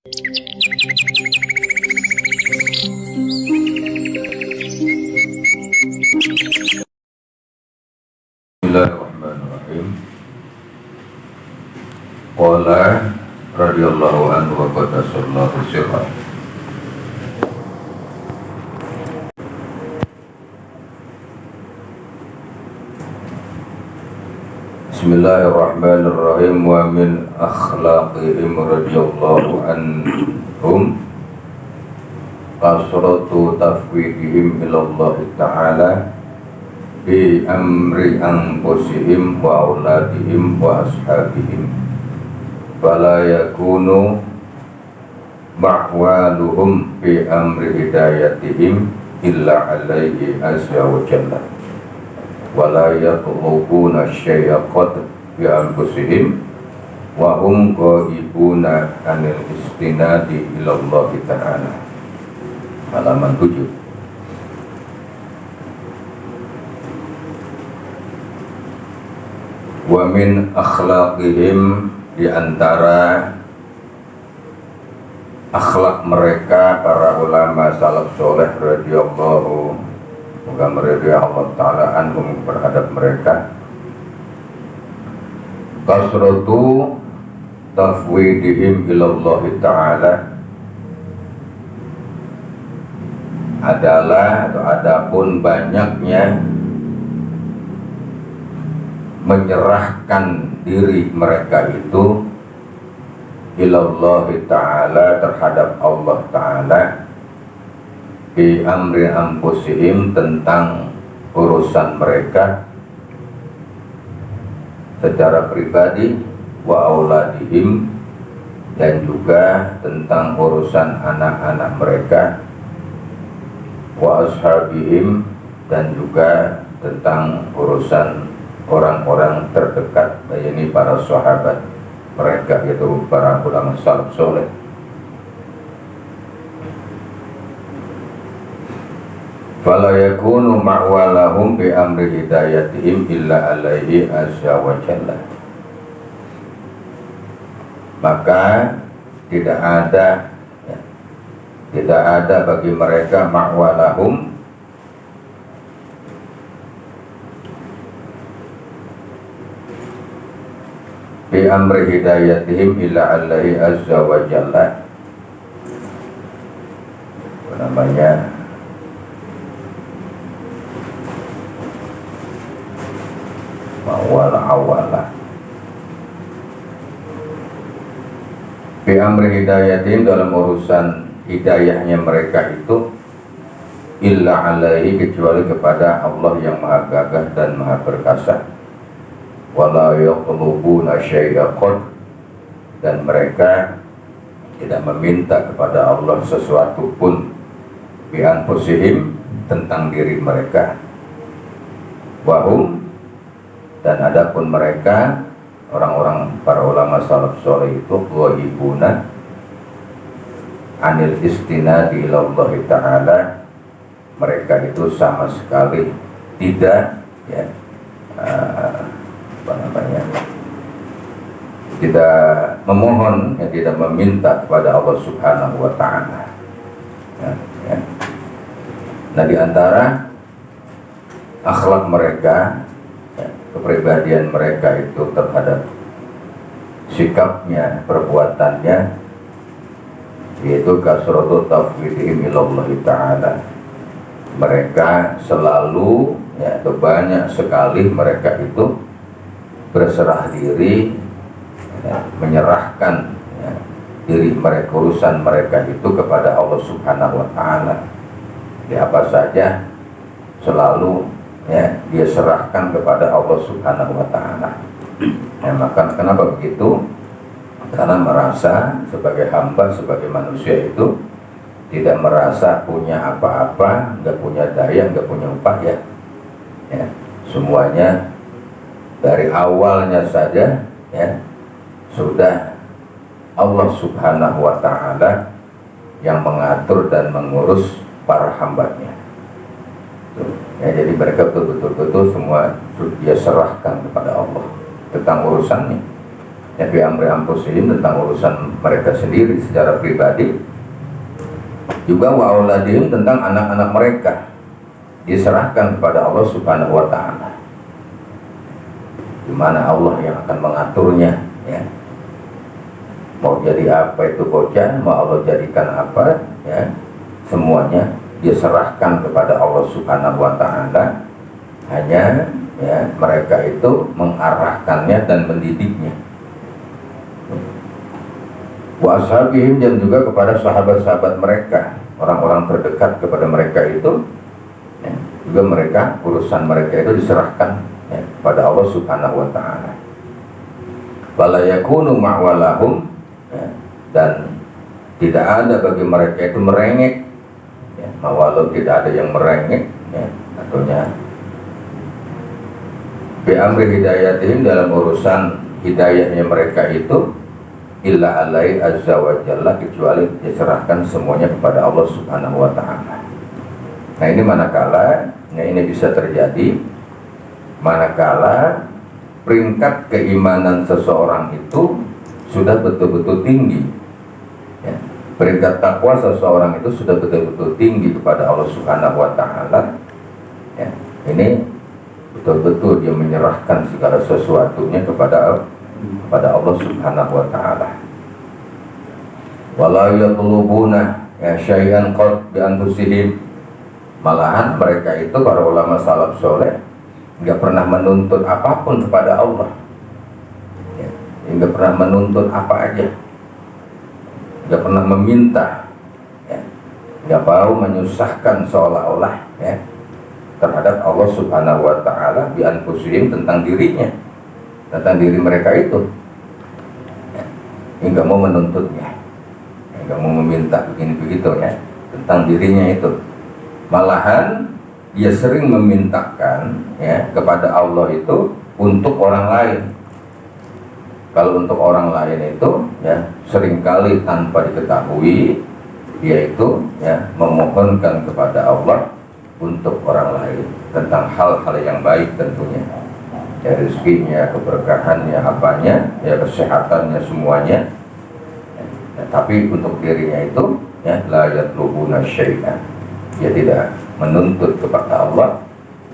Bismillahirrahmanirrahim. Qala radhiyallahu anhu wa qadasallahu sirra. Bismillahirrahmanirrahim. Wa min akhlaqihim radhiyallahu anhum kasratu tafwidihim ilallah ta'ala bi amri anfusihim wa auladihim wa ashabihim fala yakunu ma'waluhum bi amri hidayatihim illa alaihi azza wa jalla wa la yatlubuna syai'a qad bi anfusihim wa hum ghaibuna anil istinadi ilallah ta'ala. Halaman 7. Wa min akhlaqihim, di antara akhlak mereka para ulama salaf soleh radhiyallahu, moga meridhai Allah taala anhum terhadap mereka, kasratu tafwidihim ilallah taala, adalah atau adapun banyaknya menyerahkan diri mereka itu ilallah ta'ala, terhadap Allah ta'ala, bi amri anfusihim, tentang urusan mereka secara pribadi, wa auladihim, dan juga tentang urusan anak-anak mereka, wa ashabihim, dan juga tentang urusan orang-orang terdekat, yakni para sahabat mereka, yaitu para ulama salaf soleh. Fala yakunu ma'walahum bi amri hidayatihim illa alaihi azza wa jalla. Maka tidak ada bagi mereka ma'walahum, bi amri hidayatihim illa alaihi azza wa jalla. Apa namanya, awala bi amri hidayatihim, dalam urusan hidayahnya mereka itu, illa alaihi, kecuali kepada Allah yang maha gagah dan maha perkasa, wala yatlubuna syai'a qad, dan mereka tidak meminta kepada Allah sesuatu pun, bi anfusihim, tentang diri mereka, wahum, dan adapun mereka orang-orang para ulama salaf soleh itu ghaibuna anil istinadi ilallah ta'ala, mereka itu sama sekali tidak tidak memohon, tidak meminta kepada Allah subhanahu wa ta'ala. Nah, di antara akhlak mereka, kepribadian mereka itu terhadap sikapnya, perbuatannya, yaitu kasratu tafwidihim ilallah ta'ala. Mereka selalu, atau banyak sekali mereka itu berserah diri, menyerahkan diri mereka, urusan mereka itu kepada Allah subhanahu wa ta'ala. Di apa saja selalu dia serahkan kepada Allah subhanahu wa ta'ala. Maka kenapa begitu? Karena merasa sebagai hamba, sebagai manusia itu tidak merasa punya apa-apa, nggak punya daya, nggak punya upaya. Semuanya dari awalnya saja sudah Allah subhanahu wa ta'ala yang mengatur dan mengurus para hambanya. Jadi mereka betul-betul semua dia serahkan kepada Allah tentang urusannya. ya fi amri anfusihim, tentang urusan mereka sendiri secara pribadi, juga wa auladihim, tentang anak-anak mereka diserahkan kepada Allah Subhanahu wa taala, di mana Allah yang akan mengaturnya, ya. Mau jadi apa itu bocah, mau Allah jadikan apa, ya, semuanya diserahkan kepada Allah Subhanahu wa taala. Hanya, ya, mereka itu mengarahkannya dan mendidiknya. Wa ashabihim, dan juga kepada sahabat-sahabat mereka, orang-orang terdekat kepada mereka itu, ya, juga mereka, urusan mereka itu diserahkan, ya, kepada Allah Subhanahu wa taala. Wala yakunu ma'walahum, ya, dan tidak ada bagi mereka itu merengek, ya, walau tidak ada yang merengek, ya, artinya bi amri hidayatihim, dalam urusan hidayahnya mereka itu, illa alai azza wa jalla, kecuali diserahkan semuanya kepada Allah Subhanahu wa taala. Nah, ini manakala, ya, ini bisa terjadi manakala peringkat keimanan seseorang itu sudah betul-betul tinggi, ya. Peringkat takwa seseorang itu sudah betul-betul tinggi kepada Allah Subhanahu wa taala, ya. Ini betul-betul dia menyerahkan segala sesuatunya kepada Allah Subhanahu wa taala. Wala yatlubuna, ya, syai'an qad bi anfusihim, malahan mereka itu, para ulama salaf soleh, enggak pernah menuntut apapun kepada Allah, ya. Enggak pernah menuntut apa aja, enggak pernah meminta, ya. Enggak mau menyusahkan seolah-olah, ya, terhadap Allah Subhanahu wa taala bi anfusihim, tentang dirinya, tentang diri mereka itu, ya. Enggak mau menuntutnya, enggak mau meminta begini begitu, ya, tentang dirinya itu. Malahan dia sering memintakan, ya, kepada Allah itu untuk orang lain. Kalau untuk orang lain itu, ya, seringkali tanpa diketahui dia itu, ya, memohonkan kepada Allah untuk orang lain tentang hal-hal yang baik tentunya, ya, rezekinya, keberkahannya, apanya, ya, kesehatannya, semuanya, ya, tapi untuk dirinya itu, ya, la yatlubuna syai'an, dia tidak menuntut kepada Allah,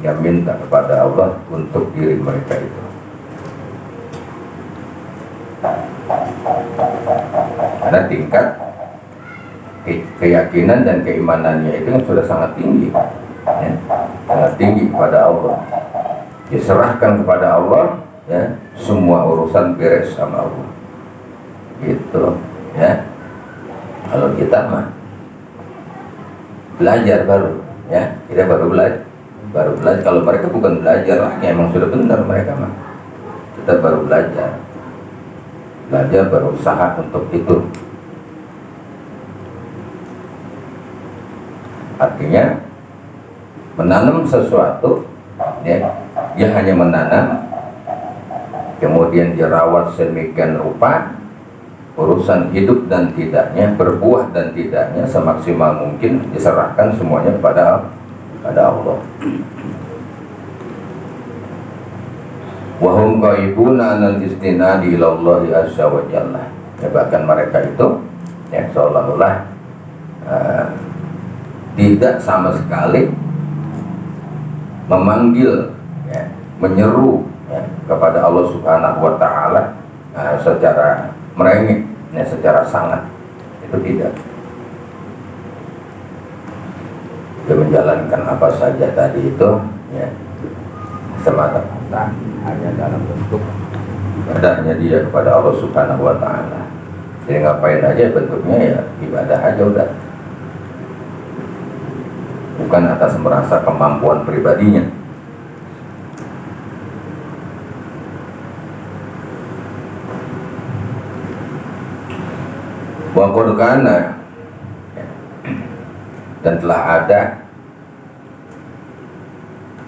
dia minta kepada Allah untuk diri mereka itu. Karena tingkat keyakinan dan keimanannya itu sudah sangat tinggi, ya, sangat tinggi kepada Allah. Diserahkan kepada Allah, ya, semua urusan beres sama Allah, gitu, ya. Kalau kita mah belajar baru, ya, kita baru belajar. Kalau mereka bukan belajar lagi, emang sudah benar mereka mah. Kita baru belajar, berusaha untuk itu. Artinya menanam sesuatu, ya, dia hanya menanam, kemudian dirawat sedemikian rupa, urusan hidup dan tidaknya, berbuah dan tidaknya, semaksimal mungkin diserahkan semuanya kepada Allah. Wahum qaibuna anal istinadi ilallahi azza wa jalla, ya, bahkan mereka itu, ya, seolah-olah tidak sama sekali memanggil, ya, menyeru, ya, kepada Allah Subhanahu wa taala secara merengek, ya, secara sangat, itu tidak. Dia menjalankan apa saja tadi itu, ya, semata-mata hanya dalam bentuk ibadahnya dia kepada Allah Subhanahu wa taala. Jadi ngapain aja bentuknya, ya, ibadah aja udah. Bukan atas merasa kemampuan pribadinya. Wa qad kana, dan telah ada,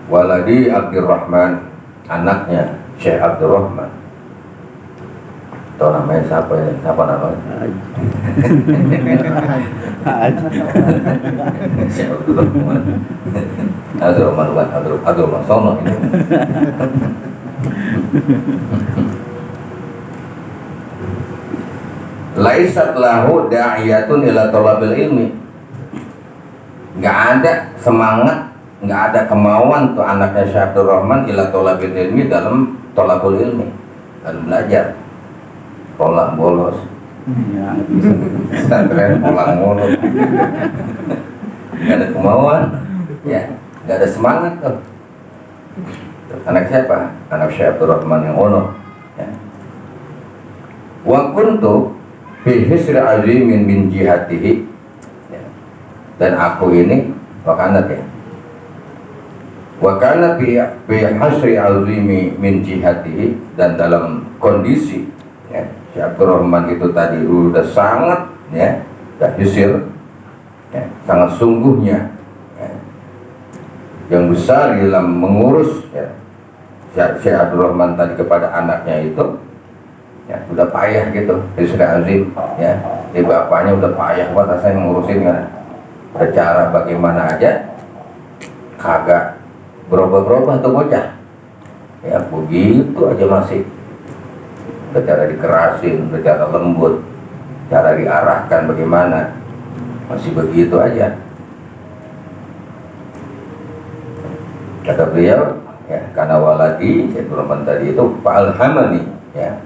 waladi Abdurrahman, anaknya Syekh Abdurrahman. Tahu namanya siapa ini? Siapa namanya? Syekh Abdurrahman. Abdurrahman Sono ini. laisat lahu da'iyatun ila thalabil ilmi. Nggak ada semangat, nggak ada kemauan tuh anaknya Syekh Abdul Rahman ila thalabil ilmi, dalam thalabul ilmi, dalam belajar. Tolak bolos, pesantren pulang mulu, nggak ada kemauan, ya, nggak ada semangat tuh. Anak siapa? Anak Syekh Abdul Rahman yang ono. Ya. Wa kuntu fi hisri azimin min jihatihi, ya. Dan aku ini wakanat, ya. Wakanat fi hasri azimi min jihatihi, dan dalam kondisi, ya, Syekh Abdul Rahman itu tadi udah sangat, ya, dah hisir, ya, sangat sungguhnya, ya, yang besar dalam mengurus, ya, Syekh Abdul Rahman tadi kepada anaknya itu, ya, udah payah gitu, hisri azim, ya, bapaknya udah payah banget saya mengurusin, kan, cara bagaimana aja kagak berubah-berubah tuh bocah, ya, begitu aja masih. Cara dikerasin, cara lembut, cara diarahkan bagaimana, masih begitu aja. Kata beliau, ya, karena waladi Syekh Rahman tadi itu fa'alhamani, ya,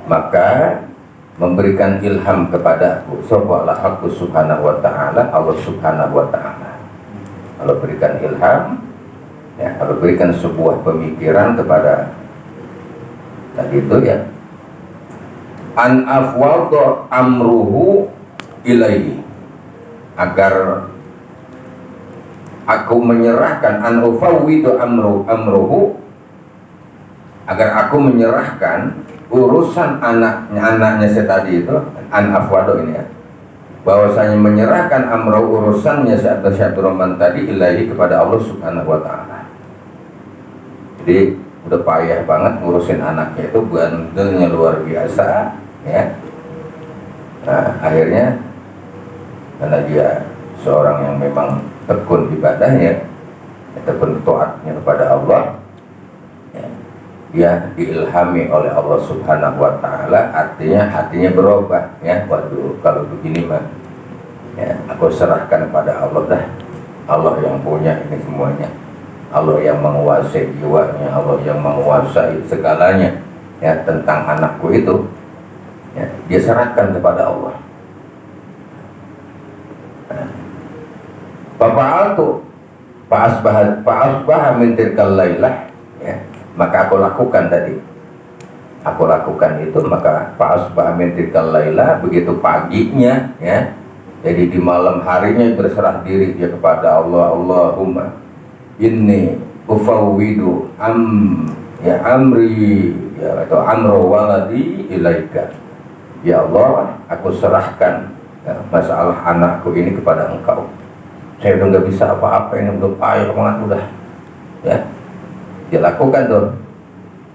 maka memberikan ilham kepadaku sapa Allah subhanahu wa ta'ala, Allah subhanahu wa ta'ala. Allah berikan ilham, ya, Allah berikan sebuah pemikiran kepada tadi itu, ya, an afwadha amruhu ilaihi, agar aku menyerahkan, an ufawwidu amruhu, agar aku menyerahkan urusan anaknya saya tadi itu, an afwado ini, ya, bahwasanya menyerahkan amruhu urusannya Syekh Abdul Rahman tadi ilaihi, kepada Allah subhanahu wa ta'ala. Jadi udah payah banget ngurusin anaknya itu, bandelnya luar biasa, ya. Nah, akhirnya karena dia seorang yang memang tekun ibadahnya, tekun taatnya kepada Allah, ya, dia diilhami oleh Allah subhanahu wa ta'ala, artinya hatinya berubah, ya. Waduh, kalau begini mah, ya, aku serahkan kepada Allah dah, Allah yang punya ini semuanya, Allah yang menguasai jiwanya, Allah yang menguasai segalanya, ya, tentang anakku itu, ya, dia serahkan kepada Allah. Fa'altu fa'asbaha min tilkal lailah, ya, maka aku lakukan tadi, aku lakukan itu, maka fa'asbaha min tilkal lailah, begitu paginya, ya, jadi di malam harinya berserah diri dia kepada Allah. Allahumma inni ufawwidu amri, ya, atau amro waladi ilaika, ya Allah, aku serahkan, ya, masalah anakku ini kepada Engkau. Saya udah nggak bisa apa-apa, ini udah payah banget udah, ya. Dia lakukan tuh.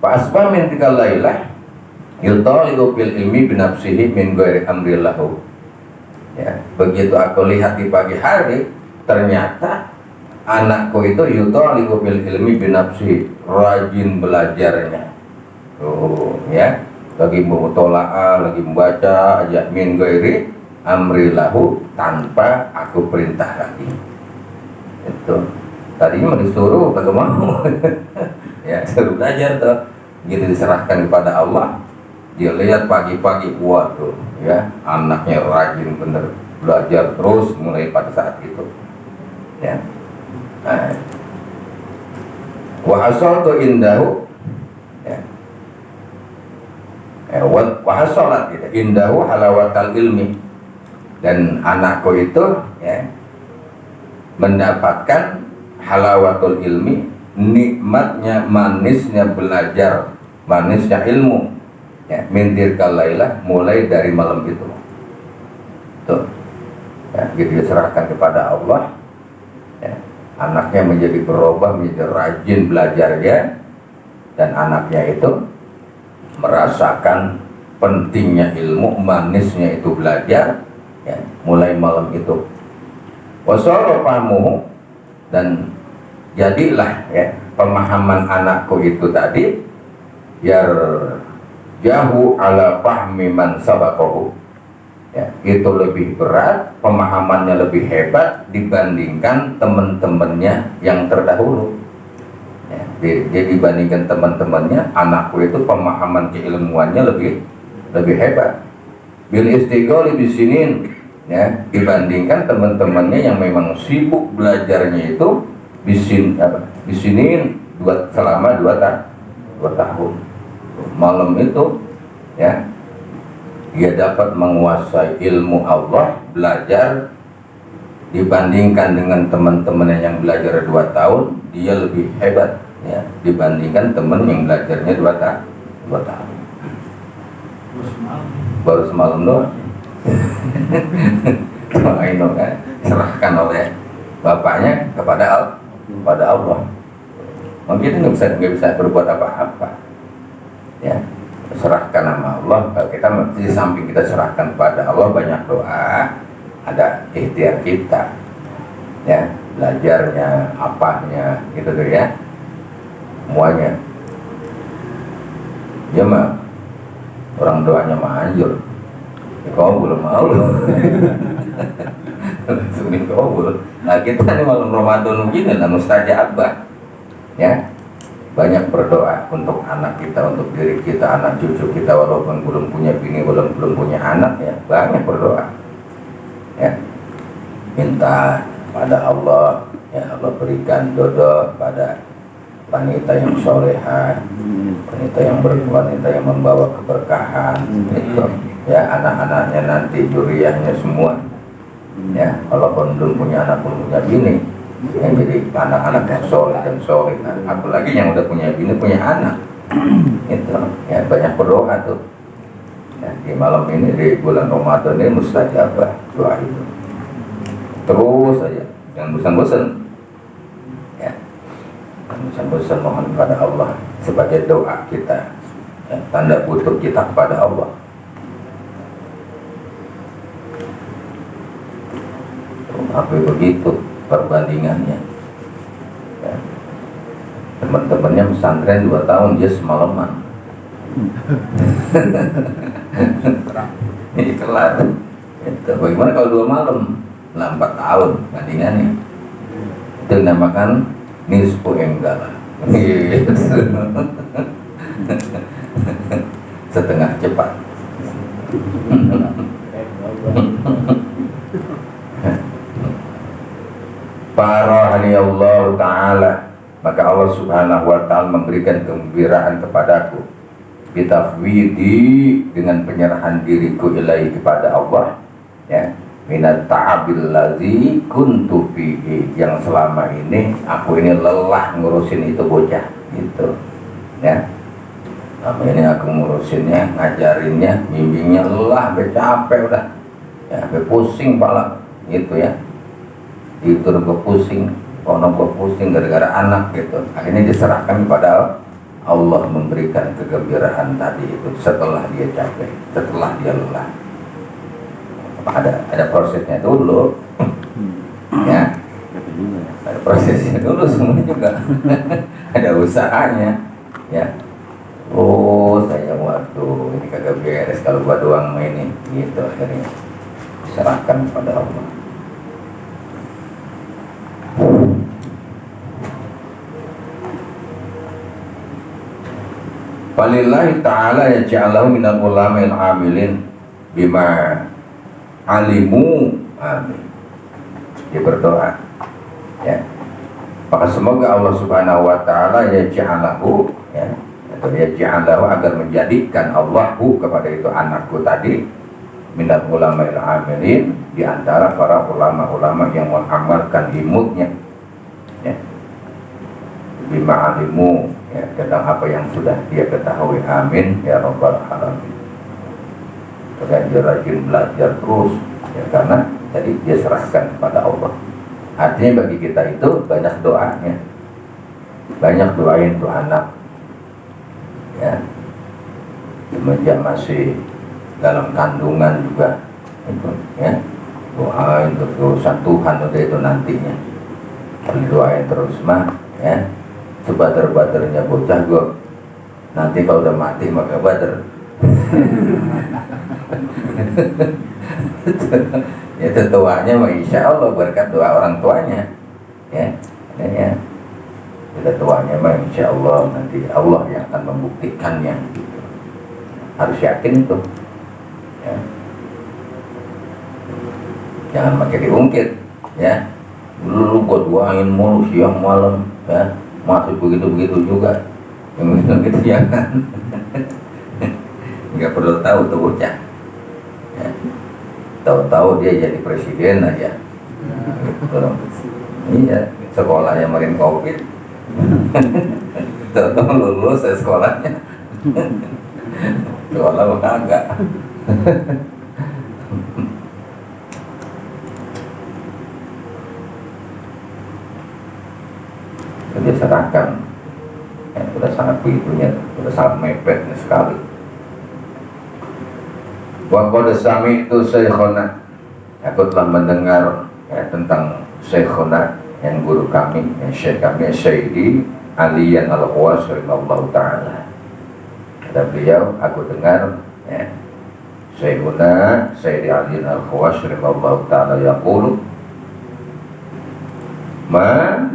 Fa'asbah min tikal lailah yutalibu bil ilmi binafsihi min ghairi amrillahu, ya, begitu aku lihat di pagi hari, ternyata anakku itu yutalibu bil ilmi binafsihi, rajin belajarnya, ya, lagi mutola'ah, lagi membaca aja, min ghairi amrillahu, tanpa aku perintah lagi. Itu tadinya mau disuruh kagak mau ya, suruh belajar tuh, gitu diserahkan kepada Allah. Dia lihat pagi-pagi, waduh, ya, anaknya rajin bener belajar terus mulai pada saat itu, ya. Nah, wa hasaltu indahu, ya, wa hasalat gitu, indahu halawatal ilmi, dan anakku itu, ya, mendapatkan halawatul ilmi, nikmatnya, manisnya belajar, manisnya ilmu, ya, min tilkal lailah, mulai dari malam itu tuh, ya, gitu diserahkan kepada Allah, ya. Anaknya menjadi berubah, menjadi rajin belajarnya, dan anaknya itu merasakan pentingnya ilmu, manisnya itu belajar, ya, mulai malam itu. Wasorofamu, dan jadilah, ya, pemahaman anakku itu tadi, yar jahu ala fahmi man sabakohu, ya, itu lebih berat, pemahamannya lebih hebat dibandingkan teman-temannya yang terdahulu. Ya, dia dibandingkan teman-temannya, anakku itu pemahaman keilmuannya lebih hebat. Bil istigholi bisinin, ya, dibandingkan teman-temannya yang memang sibuk belajarnya itu bisinin selama 2 tahun. Malam itu, ya, dia dapat menguasai ilmu Allah, belajar, dibandingkan dengan teman-temannya yang belajar 2 tahun, dia lebih hebat, ya, dibandingkan teman yang belajarnya 2 tahun. Baru semalam doang. Itu kan serahkan oleh bapaknya kepada Allah. Mungkin nggak bisa berbuat apa-apa, ya. Serahkan nama Allah. Kalau kita di samping kita serahkan kepada Allah, banyak doa, ada ikhtiar kita, ya, belajarnya, apanya, gitu tuh, ya, semuanya. Ya mah orang doanya manjur, ya, kau belum mau. Sudah kau belum. Nah, kita nih malam Ramadan begini lah, mustajabah, ya. Banyak berdoa untuk anak kita, untuk diri kita, anak cucu kita, walaupun belum punya bini, belum punya anak, ya, banyak berdoa, ya, minta pada Allah, ya, Allah berikan jodoh pada wanita yang soleha, wanita yang membawa keberkahan, itu, ya, anak-anaknya nanti juriyahnya semua, ya, walaupun belum punya anak, belum punya bini, yang jadi anak-anak yang soleh dan soleh, apalagi yang udah punya bini, punya anak, itu, ya, banyak berdoa tuh, ya, di malam ini, di bulan Ramadan ini mustajabah doa itu, terus saja, jangan bosan-bosan, ya, jangan bosan-bosan mohon kepada Allah sebagai doa kita, ya, tanda butuh kita kepada Allah. Tapi begitu perbandingannya, ya. Teman-temannya pesantren 2 tahun, dia semalaman. Ini kelar. Itu. Bagaimana kalau 2 malam? 4 tahun bandingannya. Itu dinamakan nisfu enggala. Setengah cepat. Farahani Allah Ta'ala, maka Allah Subhanahu wa Ta'ala memberikan kegembiraan kepadaku, bitafwidi, dengan penyerahan diriku ilahi kepada Allah, ya, minat ta'abil ladzi kuntu fihi, yang selama ini aku ini lelah ngurusin itu bocah gitu, ya. Selama ini aku ngurusinnya, ngajarinnya, bimbingnya, lelah, capek udah, ya, pusing pala gitu, ya. Itu gue pusing, kono gue pusing gara-gara anak gitu. Akhirnya diserahkan kepada Allah, memberikan kegembiraan tadi itu setelah dia capek, setelah dia lelah. Ada prosesnya dulu, ya. Ada prosesnya dulu, semuanya juga ada usahanya, ya. Oh, saya waduh, ini kagak beres kalau gua doang ini, gitu. Akhirnya diserahkan kepada Allah. Walillahi ta'ala yaj'alahu minal ulama'il amilin bima alimu, amin. Dia berdoa, ya, maka semoga Allah Subhanahu wa ta'ala yaj'alahu, ya, atau yaj'alahu, agar menjadikan Allahu kepada itu anakku tadi, minal ulama'il amilin, di antara para ulama-ulama yang mengamalkan ilmunya, ya, bima alimu, ya, tentang apa yang sudah dia ketahui, amin ya rabbal alamin. Dan dia rajin belajar terus, ya, karena tadi dia serahkan kepada Allah. Artinya bagi kita itu banyak doanya, banyak doain tuh anak, ya, semenjak masih dalam kandungan juga itu, ya, doain untuk urusan Tuhan udah itu nantinya, kalau doain terus mah, ya, sebader-badernya bocah gue nanti kalau udah mati maka bader. Ya tuanya mah insya Allah berkat doa orang tuanya, ya, ya. Tuanya mah insya Allah nanti Allah yang akan membuktikannya, gitu. Harus yakin itu, ya. Jangan pakai diungkit, ya. Lu gua doain mulu siang malam, ya, masih begitu juga, yang gitu jangan. Nggak perlu tahu tuh bocah, ya. Tahu-tahu dia jadi presiden aja, gitu. Iya, sekolahnya marin covid, tahu-tahu lulus sekolahnya, sekolah mah kagak. Dia serahkan, ya, sudah sangat begitunya, sudah sangat mepetnya sekali. Wa qad sami'tu syekhona, aku telah mendengar, ya, tentang syekhona, yang guru kami, yang syekh kami, Syekh Aliyan Al-Khawas rahimahullah ta'ala. Kata beliau, aku dengar, ya, Syekhuna Syekh Aliyan Al-Khawas rahimahullah ta'ala yaqulu ma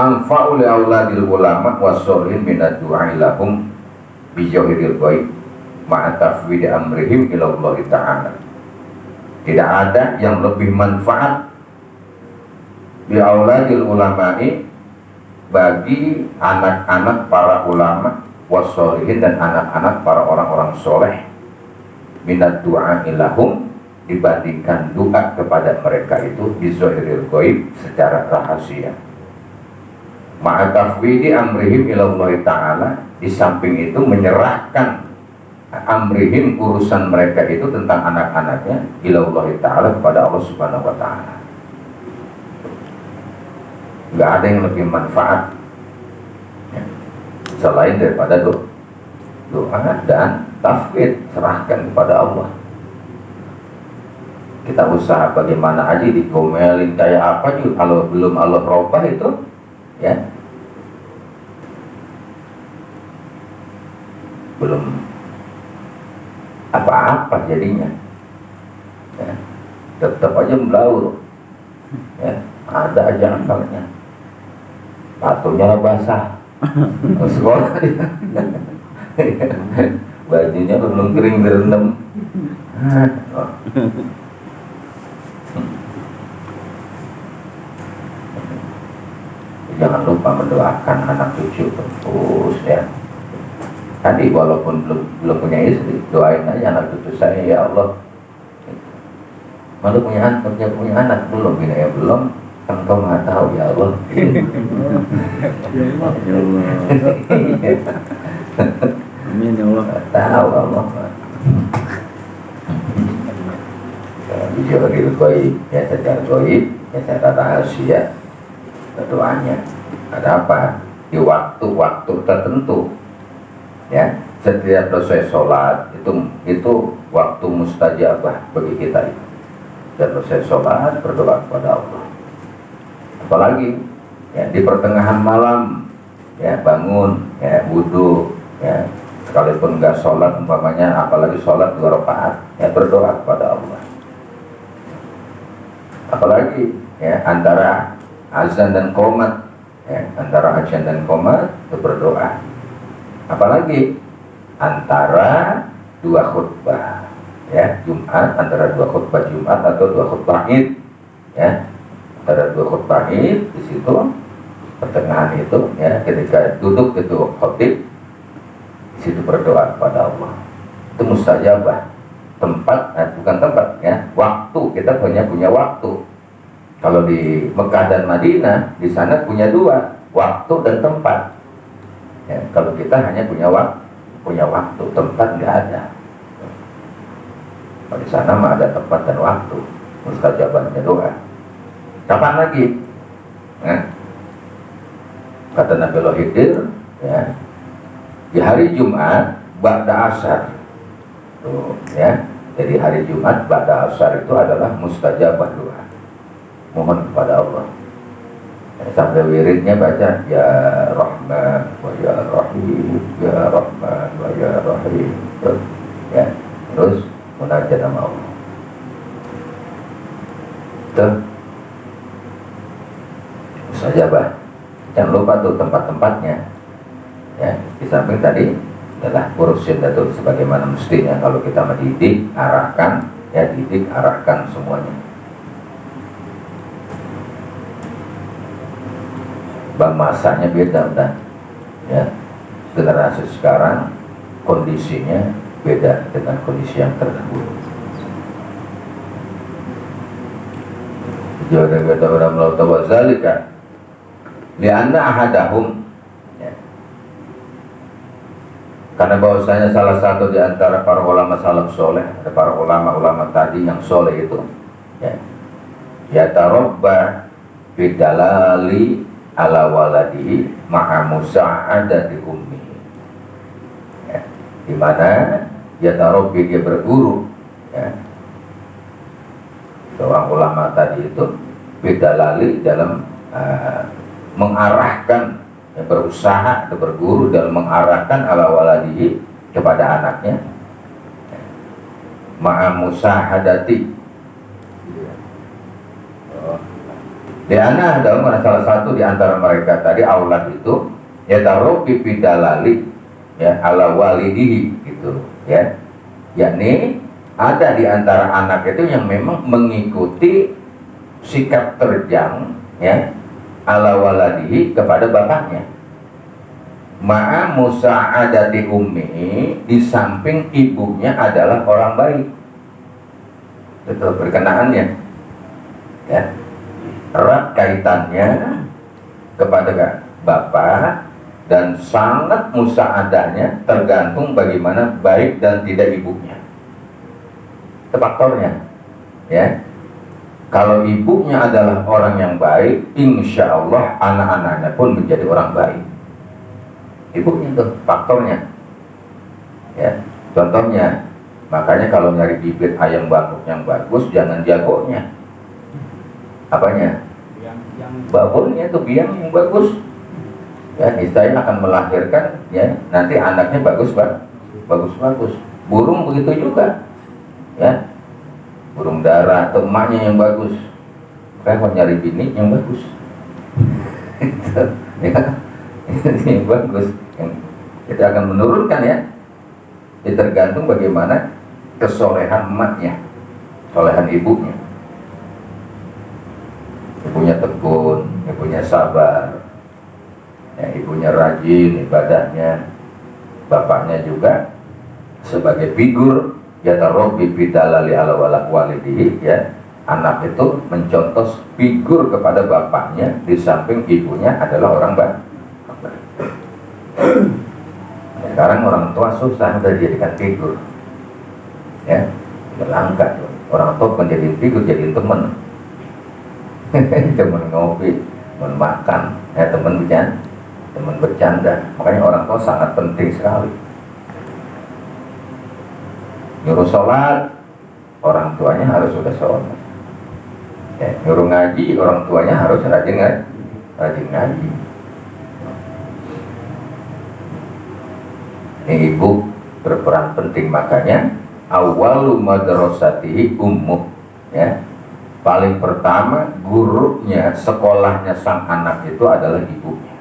anfa'u li auladil ulama was-solihin min ad-du'a lahum bi jawhiril ghaib ma'a tafwid amrihim ila Allah ta'ala. Tidak ada yang lebih manfaat bi auladil ulama'i, bagi anak-anak para ulama, was-solihin, dan anak-anak para orang-orang soleh, min ad-du'a lahum, dibandingkan doa kepada mereka itu bi zahiril ghaib, secara rahasia. Ma'atafwidi amrihim ilallahi ta'ala, di samping itu menyerahkan amrihim, urusan mereka itu tentang anak-anaknya, ilallahi ta'ala, kepada Allah subhanahu wa ta'ala. Gak ada yang lebih manfaat, ya, selain daripada doa dan tafwid, serahkan kepada Allah. Kita usaha bagaimana aja dikomelin kayak apa juga, kalau belum Allah robah itu, ya, belum apa-apa jadinya, ya, tetap aja melaur, ya, ada aja akalnya, patunya basah, ke sekolah dia, bajunya belum kering direndam. Jangan lupa mendoakan anak cucu terus, ya. Tadi walaupun belum punya istri, doain aja anak cucu saya, ya Allah. Malu punya anak belum, bina ya belum, kan kau nggak tahu, ya Allah. Amin ya Allah. Tahu Allah. Bijak goib, ya, secara goib, ya, secara rahasia. Doanya ada apa? Di waktu-waktu tertentu, ya. Setiap selesai sholat itu waktu mustajabah bagi kita itu. Dan selesai sholat berdoa kepada Allah. Apalagi, ya, di pertengahan malam, ya, bangun, ya, wudu, ya, sekalipun nggak sholat umpamanya, apalagi sholat 2 rakaat, ya, berdoa kepada Allah. Apalagi, ya, antara azan dan qomat, ya, antara azan dan qomat itu berdoa. Apalagi antara 2 khutbah, ya, Jumat, antara 2 khutbah Jumat atau 2 khutbah Id, ya, antara 2 khutbah Id, di situ pertengahan itu, ya, ketika duduk itu khotib, di situ berdoa kepada Allah. Itu mustajabah. Tempat, bukan tempat, ya, waktu, kita punya waktu. Kalau di Mekah dan Madinah, di sana punya 2, waktu dan tempat. Ya, kalau kita hanya punya waktu, tempat nggak ada. Kalau di sana mah ada tempat dan waktu, mustajabahnya doa. Kapan lagi? Ya. Kata Nabi Khidir, ya, di hari Jumat ba'da asar. Tuh, ya. Jadi hari Jumat ba'da asar itu adalah mustajabah doa. Mohon kepada Allah, ya, sampai wiridnya baca ya Rahman wa ya Rahim, ya Rahman wa ya Rahim, ya. Terus munajat sama Allah. Tuh mustajabah. Jangan lupa tuh tempat-tempatnya. Ya, di samping tadi adalah urusin itu sebagaimana mestinya kalau kita mendidik, arahkan, ya didik, arahkan semuanya. Masanya beda udah, ya generasi sekarang kondisinya beda dengan kondisi yang terdahulu. Jodoh kata orang melakukan wazalika, lianna ahadahum, ya. Karena bahwasanya salah satu di antara para ulama salaf soleh, ada para ulama-ulama tadi yang soleh itu, ya, yatarabba bidalali ala waladihi ma'a musa'adati ummi, ya, di mana yatarabbi dia berguru, ya. Seorang ulama tadi itu bidalali dalam mengarahkan, ya, berusaha atau berguru dalam mengarahkan ala waladihi kepada anaknya, ya, ma'a musa'adati. Di ana dalam salah satu di antara mereka tadi aulad itu ya tarobi bidalali, ya ala walidihi gitu, ya, yakni ada di antara anak itu yang memang mengikuti sikap terjang, ya, ala waladihi kepada bapaknya, ma'a musa'adati ummi, di samping ibunya adalah orang baik. Itu berkenaannya, ya, erat kaitannya kepada bapak dan sangat musa'adahnya tergantung bagaimana baik dan tidak ibunya. Itu faktornya, ya. Kalau ibunya adalah orang yang baik, insya Allah anak-anaknya pun menjadi orang baik. Ibunya itu faktornya, ya. Contohnya, makanya kalau nyari bibit ayam bangkuk yang bagus, jangan jagonya. Apanya? Babonnya itu biang yang bagus. Ya, istilahnya akan melahirkan, ya, nanti anaknya bagus, bagus. Burung begitu juga, ya. Burung dara atau emaknya yang bagus. Kayak mau nyari bini yang bagus. Ya, yang bagus. Yang itu akan menurunkan, ya. Itu tergantung bagaimana kesolehan emaknya, solehan ibunya. Ibunya tekun, ibunya sabar, ya, ibunya rajin ibadahnya, bapaknya juga sebagai figur ya tarobi bidalali ala walidihi, ya, anak itu mencontoh figur kepada bapaknya di samping ibunya adalah orang baik. Sekarang orang tua susah udah dijadikan figur, ya, langka tuh. Orang tua menjadi figur, jadi teman. Teman ngopi, teman makan, ya, teman bercanda. Makanya orang tua sangat penting sekali. Nyuruh sholat, orang tuanya harus sudah sholat, ya. Nyuruh ngaji, orang tuanya harus rajin ngaji. Ini ibu berperan penting, makanya awalu madrasatihi ummu, ya. Paling pertama gurunya, sekolahnya sang anak itu adalah ibunya.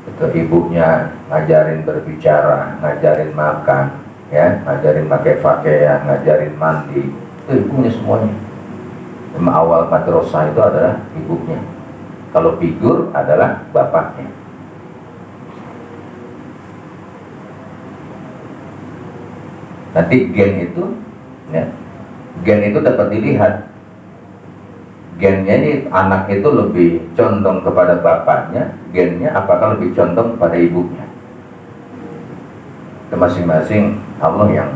Itu ibunya ngajarin berbicara, ngajarin makan, ya, ngajarin pakai pakaian, ngajarin mandi. Itu ibunya semuanya. Awal madrasah itu adalah ibunya. Kalau figur adalah bapaknya. Nanti gen itu, ya, gen itu dapat dilihat. Gennya ini anak itu lebih condong kepada bapaknya, gennya apakah lebih condong kepada ibunya. Itu masing-masing Allah yang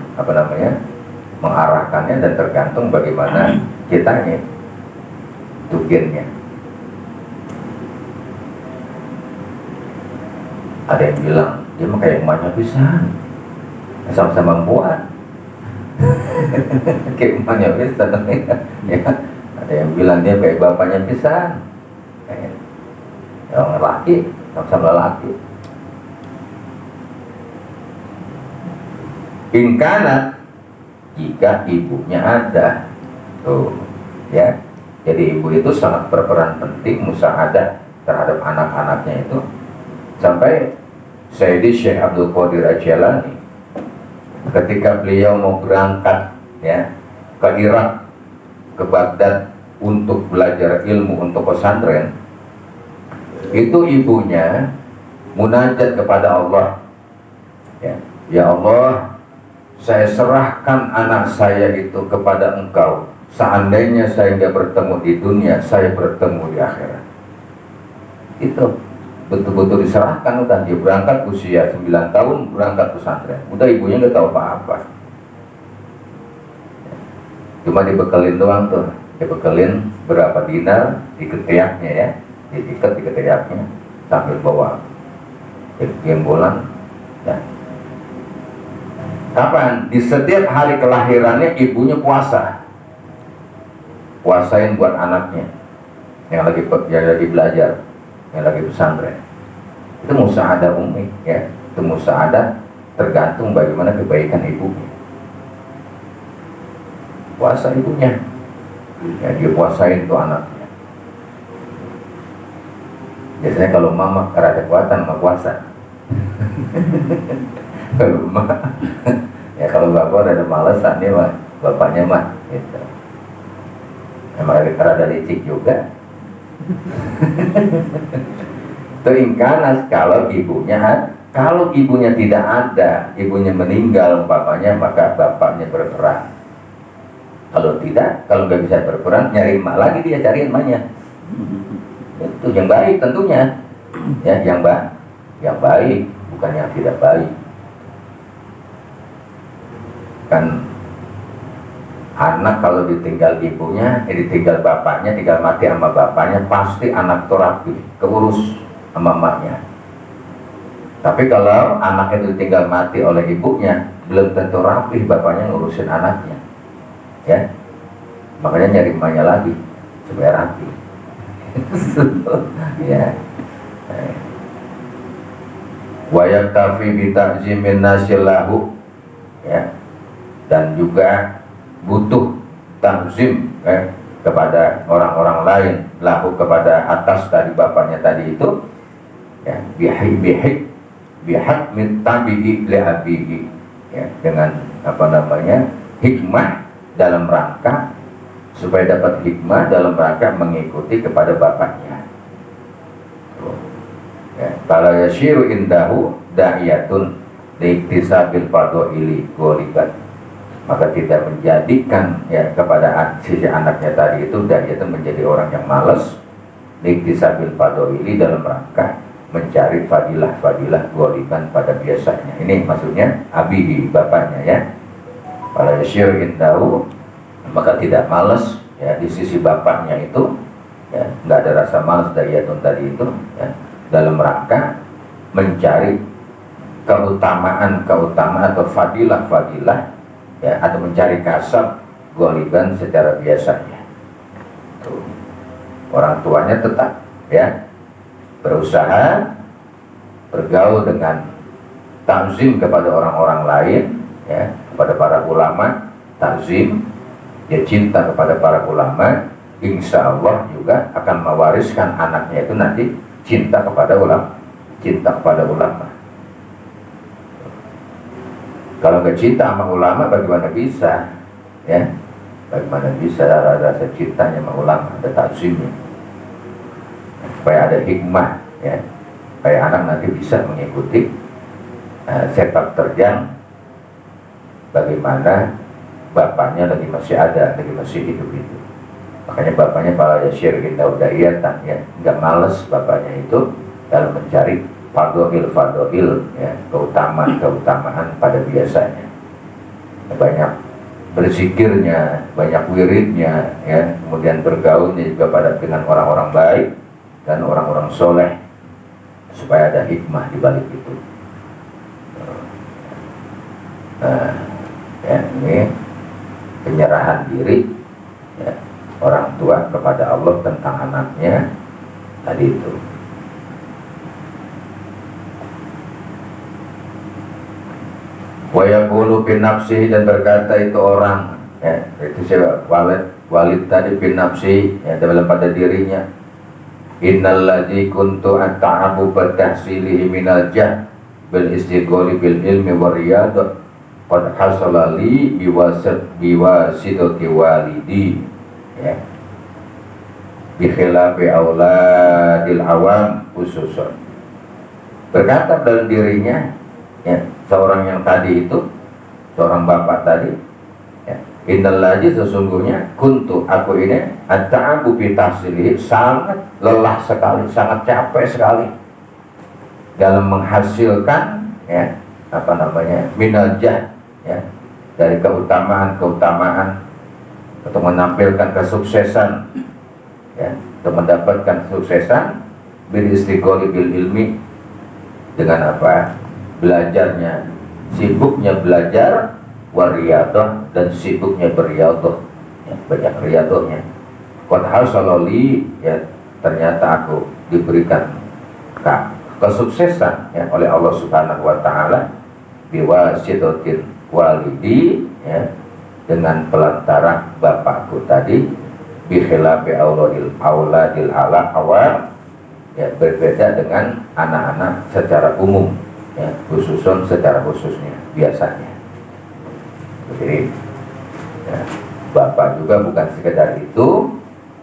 mengarahkannya, dan tergantung bagaimana kitanya itu gennya. Ada yang bilang dia mah kayak emaknya pisan, sama-sama membuat. Kayak emaknya pisan, ya. Ada yang bilang dia kayak bapaknya pisan, yang laki sama laki. Ingkana jika ibunya ada. Tuh, ya. Jadi ibu itu sangat berperan penting musaadah terhadap anak-anaknya itu. Sampai Sayyidi Syekh Abdul Qadir Al-Jilani ketika beliau mau berangkat ya ke Irak, ke Baghdad untuk belajar ilmu untuk pesantren, itu ibunya munajat kepada Allah, ya Allah, saya serahkan anak saya itu kepada Engkau. Seandainya saya tidak bertemu di dunia, saya bertemu di akhirat. Itu betul-betul diserahkan. Udah dia berangkat usia 9 tahun, berangkat pesantren. Udah ibunya nggak tahu apa-apa, cuma dibekelin doang tuh. Dibekelin berapa dinar di ketiaknya ya, diikat di ketiaknya sambil bawa gembolan ya. Kapan? Di setiap hari kelahirannya ibunya puasain buat anaknya yang lagi belajar, yang lagi pesantren. Itu musaadah umi ya, itu musaadah tergantung bagaimana kebaikan ibunya. Puasa ibunya ya, dia puasain tuh anaknya. Biasanya kalau mama rada kuatan sama puasa. Kalau mama ya, kalau bapak rada malesan nih mah, bapaknya mah gitu. Emang rada licik juga. Teringkanas kalau ibunya tidak ada, ibunya meninggal bapaknya, maka bapaknya berperan. Kalau tidak, kalau nggak bisa berperan, nyari emak lagi, dia cari emaknya. Itu yang baik tentunya, ya yang baik, bukan yang tidak baik. Kan anak kalau ditinggal ibunya, ditinggal bapaknya, tinggal mati sama bapaknya, pasti anak itu rapi, keurus sama emaknya. Tapi kalau anak itu ditinggal mati oleh ibunya, belum tentu rapi bapaknya ngurusin anaknya. Ya, makanya nyari emaknya lagi supaya rapi. Ya. Wa yaktafi bi ta'zimin nasillahu, ya, dan juga butuh ta'zim kepada orang-orang lain, lahu kepada atas tadi bapaknya tadi itu, ya, bihak min tabi'i li abihi, ya, dengan hikmah dalam rangka supaya dapat hikmah dalam rangka mengikuti kepada bapaknya. Kalau yashiru indahu da'iyatun liiktisabil fadhili ghaliban, maka tidak menjadikan ya kepada sisi anaknya tadi itu da'iyatun menjadi orang yang malas, liiktisabil fadhili dalam rangka mencari fadilah ghaliban pada biasanya. Ini maksudnya abihi, bapaknya ya. Kalau yashiru indahu, maka tidak malas ya di sisi bapaknya itu, ya, nggak ada rasa malas da'iyatun tadi itu ya, dalam rangka mencari keutamaan atau fadilah ya, atau mencari kasab ghaliban secara biasanya. Tuh. Orang tuanya tetap ya berusaha bergaul dengan ta'zim kepada orang-orang lain ya, kepada para ulama, ta'zim, dia cinta kepada para ulama, insya Allah juga akan mewariskan anaknya itu nanti cinta kepada ulama. Kalau nggak cinta sama ulama, bagaimana bisa? Ya, bagaimana bisa rasa cintanya sama ulama, ada ta'zimnya, supaya ada hikmah, ya, supaya anak nanti bisa mengikuti sepak terjang bagaimana bapaknya lagi masih ada, lagi masih hidup itu. Makanya bapaknya para yashir kita udah iyatan ya, nggak males bapaknya itu dalam mencari fadhil ya, keutamaan pada biasanya. Banyak berzikirnya, banyak wiridnya ya, kemudian bergaulnya juga dengan orang-orang baik dan orang-orang soleh, supaya ada hikmah di balik itu. Nah, ya, ini penyerahan diri ya, orang tua kepada Allah tentang anaknya tadi itu. Wa yaqulu bin nafsi, dan berkata itu orang, ya, itu siapa? Walid tadi bin nafsi, ya, dalam pada dirinya, innal ladzi kuntu at'abu batahsilihi minal jah bil istigholi bil ilmi wa riyadah qad hasala li biwasidati walidi, ya, bi khilafi auladil awam khususan. Berkata dalam dirinya, ya, seorang yang tadi itu, seorang bapak tadi, ya, innal ladzi, sesungguhnya, kuntu, aku ini, at'abu bi tahsilihi, sangat lelah sekali, sangat capek sekali dalam menghasilkan, ya, apa namanya, minajah, ya, dari keutamaan untuk menampilkan kesuksesan, ya, untuk mendapatkan kesuksesan bil istigholi bil ilmi, dengan apa? Belajarnya, sibuknya belajar, wariyadah, dan sibuknya beriyadah, ya, banyak riyadahnya. Qad hasalali, ya, ternyata aku diberikan kesuksesan, ya, oleh Allah Subhanahu wa taala biwasitatil walidi, ya, dengan pelantara bapakku tadi, bi khilafi auladil awam, ya, berbeda dengan anak-anak secara umum, ya, khususun secara khususnya biasanya. Jadi, ya, bapak juga bukan sekedar itu,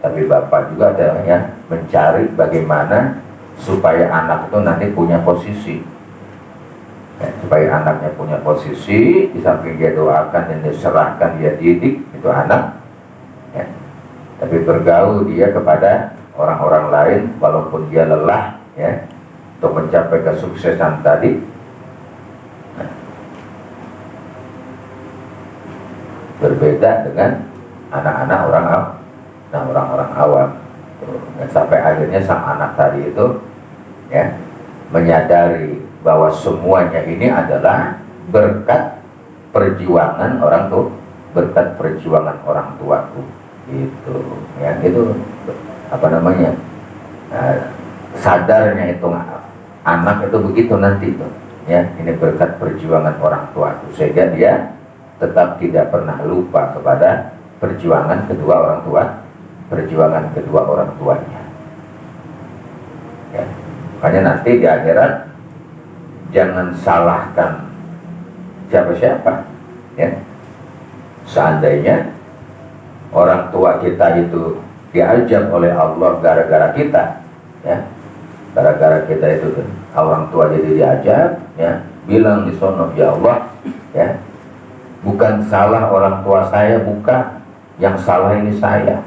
tapi bapak juga adalah, ya, mencari bagaimana supaya anak itu nanti punya posisi, ya, supaya anaknya punya posisi, di samping dia doakan dan diserahkan, dia didik itu anak, ya, tapi bergaul dia kepada orang-orang lain walaupun dia lelah, ya, untuk mencapai kesuksesan tadi. Berbeda dengan anak-anak orang awam. Dan sampai akhirnya sang anak tadi itu, ya, menyadari bahwa semuanya ini adalah berkat perjuangan orang tuaku. Itu, ya, itu apa namanya? Sadarnya itu anak itu begitu nanti itu, ya, ini berkat perjuangan orang tuaku, sehingga dia tetap tidak pernah lupa kepada perjuangan kedua orang tuanya, ya. Makanya nanti di akhirat jangan salahkan siapa-siapa, ya. Seandainya orang tua kita itu diajab oleh Allah gara-gara kita, ya, gara-gara kita itu orang tua jadi diajab, ya, bilang di sono, ya Allah, ya, bukan salah orang tua saya, bukan, yang salah ini saya.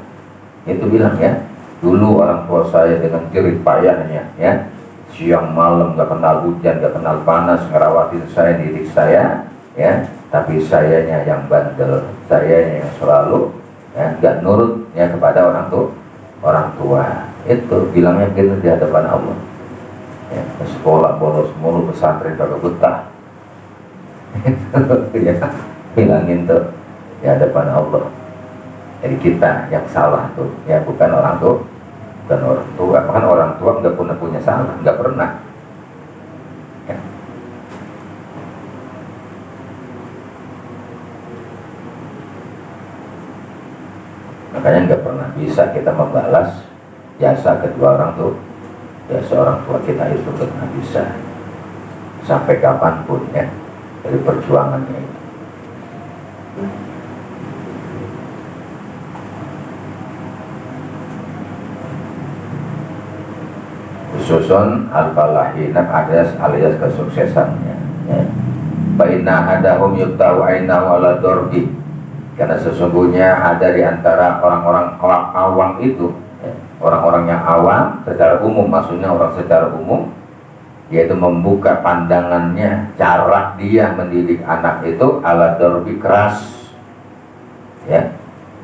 Itu bilang, ya, dulu orang tua saya dengan jerih payahnya, ya, siang malam gak kenal hujan, gak kenal panas, ngerawatin saya, didik saya, ya, tapi sayanya yang bandel, sayanya yang selalu, ya, gak nurut, ya, kepada orang tua. Itu bilangnya gitu di hadapan Allah, ya, ke sekolah bolos mulu, pesantren kagak betah. Ya, bilangin tuh di hadapan Allah. Jadi kita yang salah tuh, ya, bukan orang tua. Bahkan orang tua nggak pernah punya salah, nggak pernah, ya. Makanya nggak pernah bisa kita membalas jasa kedua orang tua, jasa orang tua kita itu nggak pernah bisa sampai kapanpun, ya, dari perjuangannya itu. Khususun al-falahina alias kesuksesannya, ya. Baina adahum yuktau ainahu ala dorbi, karena sesungguhnya ada di antara orang-orang awam itu, ya, orang-orang yang awam secara umum, maksudnya orang secara umum, yaitu membuka pandangannya, cara dia mendidik anak itu ala dorbi, keras, ya,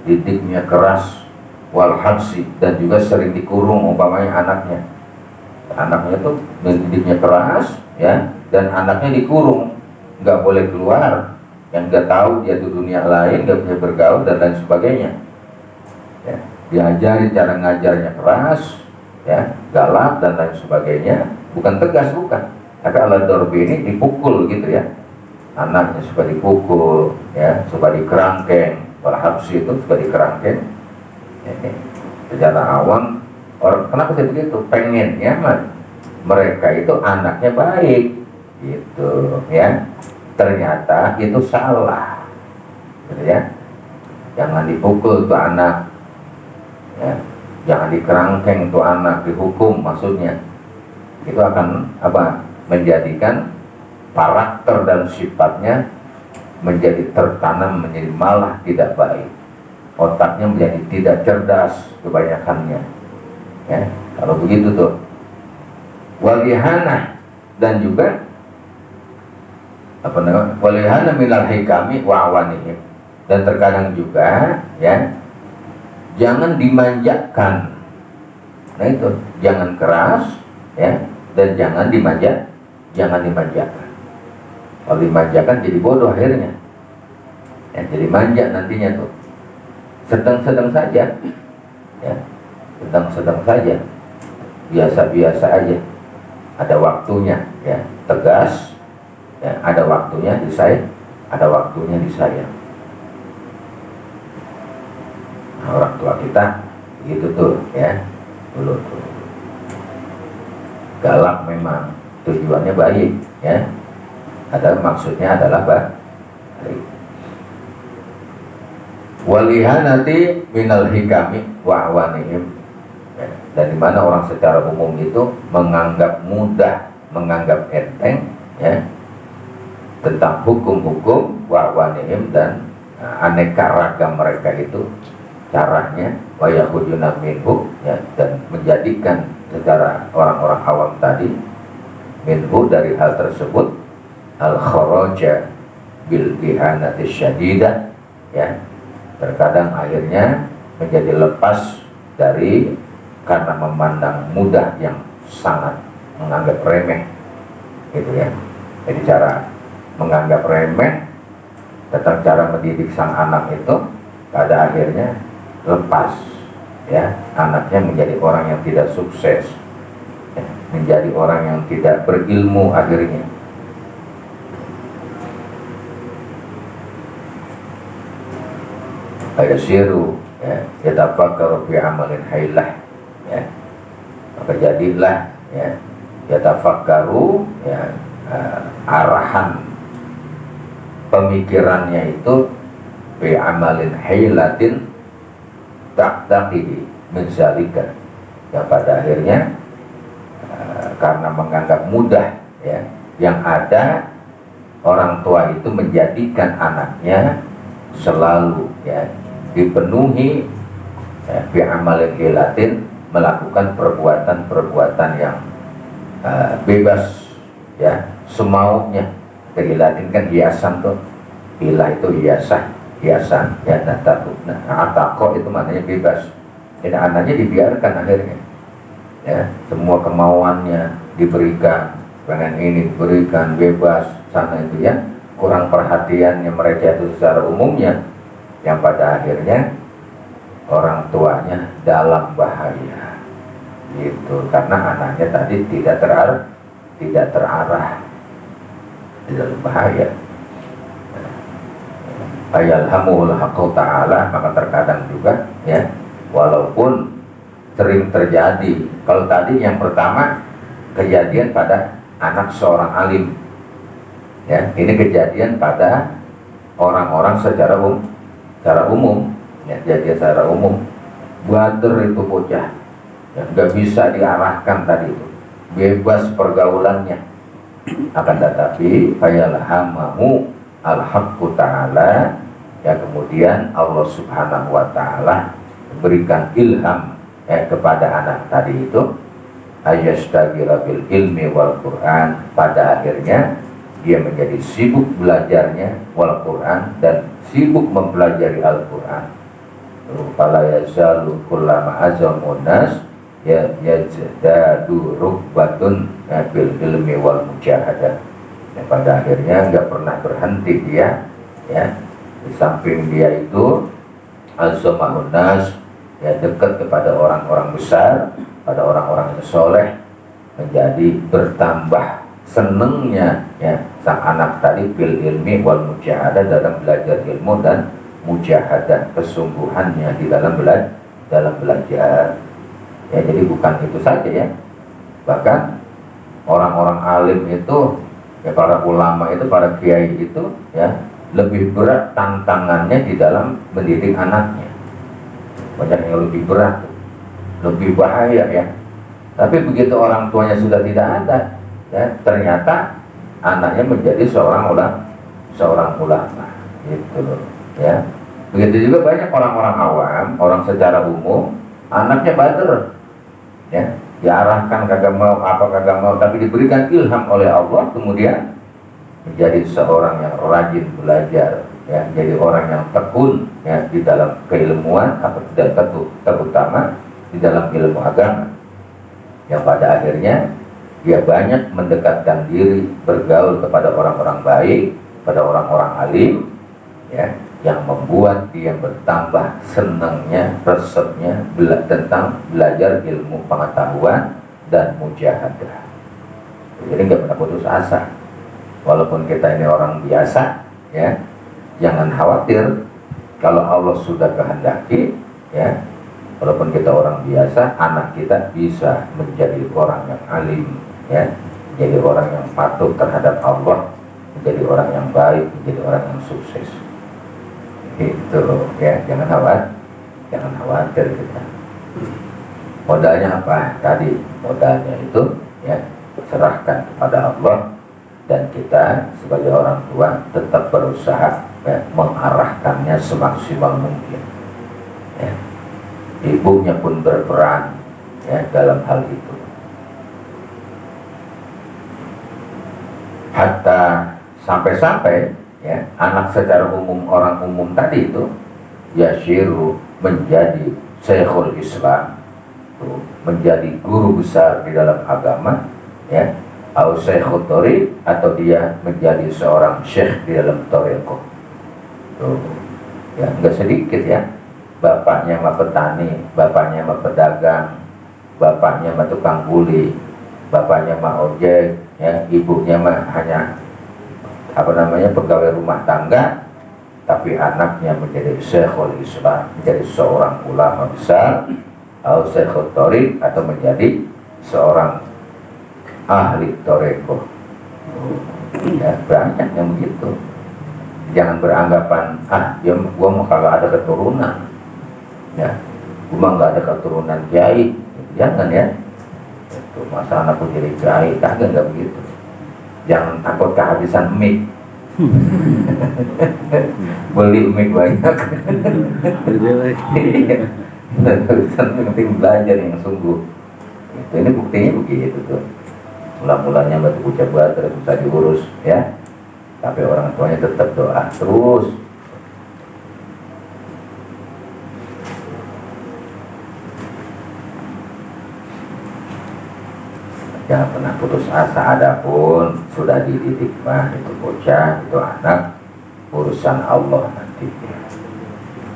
didiknya keras, wal habsi, dan juga sering dikurung umpamanya anaknya tuh mendidiknya keras, ya, dan anaknya dikurung, nggak boleh keluar, yang nggak tahu dia di dunia lain, nggak bisa bergaul dan lain sebagainya, ya, diajari cara ngajarnya keras, ya, galak dan lain sebagainya, bukan tegas, bukan, tapi ala dorbi ini dipukul gitu, ya, anaknya suka dipukul, ya, suka dikerangkeng. Habsi itu suka dikerangkeng. Secara awam orang kenapa sih begitu? Pengennya mereka itu anaknya baik, gitu, ya. Ternyata itu salah, gitu ya. Jangan dipukul tuh anak, ya. Jangan dikerangkeng tuh anak, dihukum maksudnya. Itu akan apa? Menjadikan karakter dan sifatnya menjadi tertanam, menjadi malah tidak baik. Otaknya menjadi tidak cerdas kebanyakannya, ya. Kalau begitu tuh walihana, dan juga apa namanya, walihana minal hikami wa awanihim, dan terkadang juga, ya, jangan dimanjakan. Nah itu, jangan keras, ya, dan jangan dimanjakan. Kalau dimanjakan jadi bodoh akhirnya, ya, jadi manja nantinya tuh. Sedang-sedang saja, ya, sedang-sedang saja, biasa-biasa aja. Ada waktunya, ya, tegas, ya, ada waktunya disayang, ada waktunya disayang. Nah, orang tua kita begitu tuh, ya, dulu tuh galak memang, tujuannya baik, ya, ada maksudnya adalah baik. Walihanati minal hikami wa awanihim, ya, dan dimana orang secara umum itu menganggap mudah, menganggap enteng, ya, tentang hukum-hukum wa awanihim, dan aneka ragam mereka itu caranya wa yakhuduna minhu, ya, dan menjadikan secara orang-orang awam tadi minhu dari hal tersebut al kharaja bil ihanati syadidah, ya, terkadang akhirnya menjadi lepas dari karena memandang mudah yang sangat menganggap remeh, gitu ya. Jadi cara menganggap remeh tentang cara mendidik sang anak itu pada akhirnya lepas, ya, anaknya menjadi orang yang tidak sukses, ya, menjadi orang yang tidak berilmu akhirnya. Ayasiru, ya, yatafakkaru fi amalin hailah, ya, maka jadilah, ya, yatafakkaru, ya, arahan pemikirannya itu fi amalin hailatin ta'taqihi min zalika, yang pada akhirnya karena menganggap mudah, ya, yang ada orang tua itu menjadikan anaknya selalu, ya, dipenuhi, ya, fi amalin hilatin, melakukan perbuatan-perbuatan yang bebas, ya, semaunya. Hilatin kan hiasan tuh, hilah itu hiasan, ya, atako itu maknanya bebas. Jadi anaknya dibiarkan akhirnya, ya, semua kemauannya diberikan, pengen ini diberikan bebas sana itu, ya, kurang perhatiannya mereka itu secara umumnya, yang pada akhirnya orang tuanya dalam bahaya, gitu, karena anaknya tadi tidak terarah di dalam bahaya. Ayalhamul haqqu ta'ala, maka terkadang juga, ya, walaupun sering terjadi, kalau tadi yang pertama kejadian pada anak seorang alim, ya, ini kejadian pada orang-orang secara umum, ya, jadi secara umum. Bader itu bocah, ya, nggak bisa diarahkan tadi itu, bebas pergaulannya. Akan tetapi fayalhamahu al-haqqu ta'ala, ya, kemudian Allah subhanahu wa ta'ala berikan ilham, ya, kepada anak tadi itu ayyastaghila bil ilmi wal Qur'an, pada akhirnya dia menjadi sibuk belajarnya wal Qur'an, dan sibuk mempelajari Al-Qur'an. Fala yazalu kullama azamun nas ya yazdadu rubbatun bil ilmi wal mujahadah. Ya, pada akhirnya nggak pernah berhenti dia, ya, di samping dia itu azamun nas, ya, dekat kepada orang-orang besar, pada orang-orang yang soleh, menjadi bertambah senengnya ya sang anak tadi fil ilmi wal mujahadah, dalam belajar ilmu dan mujahadah, kesungguhannya di dalam belajar ya. Jadi bukan itu saja ya, bahkan orang-orang alim itu ya, para ulama itu, para kiai itu ya, lebih berat tantangannya di dalam mendidik anaknya. Banyak yang lebih berat, lebih bahaya ya. Tapi begitu orang tuanya sudah tidak ada ya, ternyata anaknya menjadi seorang ulama gitu loh ya. Begitu juga banyak orang-orang awam, orang secara umum, anaknya bader ya, diarahkan kagak mau, tapi diberikan ilham oleh Allah, kemudian menjadi seorang yang rajin belajar ya, jadi orang yang tekun ya di dalam keilmuan, dan terutama di dalam ilmu agama, yang pada akhirnya dia banyak mendekatkan diri, bergaul kepada orang-orang baik, pada orang-orang alim ya, yang membuat dia bertambah senangnya, resepnya tentang belajar ilmu pengetahuan dan mujahadah. Jadi nggak pernah putus asa. Walaupun kita ini orang biasa ya, jangan khawatir kalau Allah sudah kehendaki ya, walaupun kita orang biasa, anak kita bisa menjadi orang yang alim ya, menjadi orang yang patuh terhadap Allah, menjadi orang yang baik, menjadi orang yang sukses. Itu ya, jangan khawatir kita. Modalnya apa? Tadi modalnya itu ya, serahkan kepada Allah, dan kita sebagai orang tua tetap berusaha ya, mengarahkannya semaksimal mungkin ya. Ibunya pun berperan ya dalam hal itu. Hatta sampai-sampai ya, anak secara umum, orang umum tadi itu yashiru, menjadi syekhul Islam, menjadi guru besar di dalam agama ya, atau syekhul thoriq, atau dia menjadi seorang syekh di dalam thoriqah. Ya, enggak sedikit ya, bapaknya mah petani, bapaknya mah pedagang, bapaknya mah tukang kuli, bapaknya mah ojek ya, ibunya mah hanya pegawai rumah tangga, tapi anaknya menjadi syekhul Islam, menjadi seorang ulama besar, atau syekhul thoriq, atau menjadi seorang ahli thoriqah ya. Banyak yang begitu. Jangan beranggapan ya gua mau kalau ada keturunan ya, gua nggak ada keturunan kiai, jangan ya. Itu masa anakku jadi kiai, kagak, nggak begitu. Jangan takut kehabisan mic. Beli mic banyak. Penting belajar yang sungguh. Itu, ini buktinya begitu tuh. Mula-mulanya batu ucap terus susah diurus ya, tapi orang tuanya tetap doa terus. Jangan pernah putus asa. Adapun sudah dididik mah, itu bocah, itu anak, urusan Allah nanti